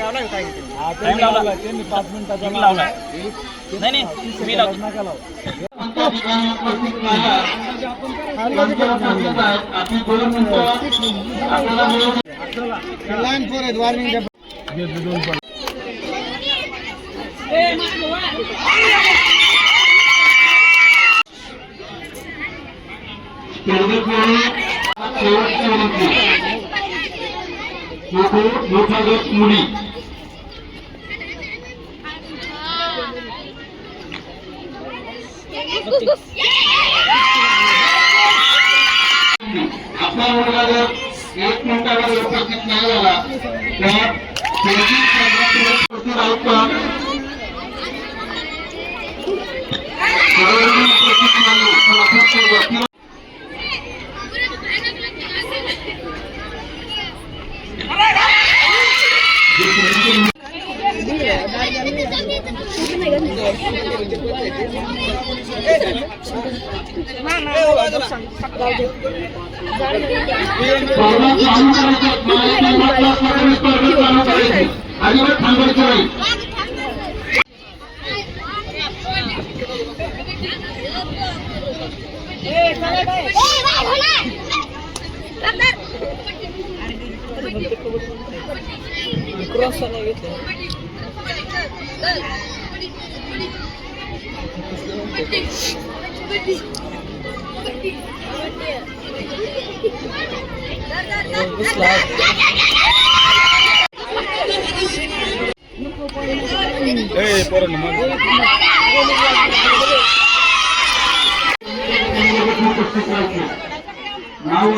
time लावला त्यांनी 5 मिनिटाचा लावला नाही नाही मी लावतो नका लावू लाईन फोर आहेत वॉर्निंग मोठा गट मुली आपला मुलगा जर 1 मिनिटावर उपस्थित नाही झाला तर अजिबात थांबायचं नाही क्रॉस नाही घेतलं नाव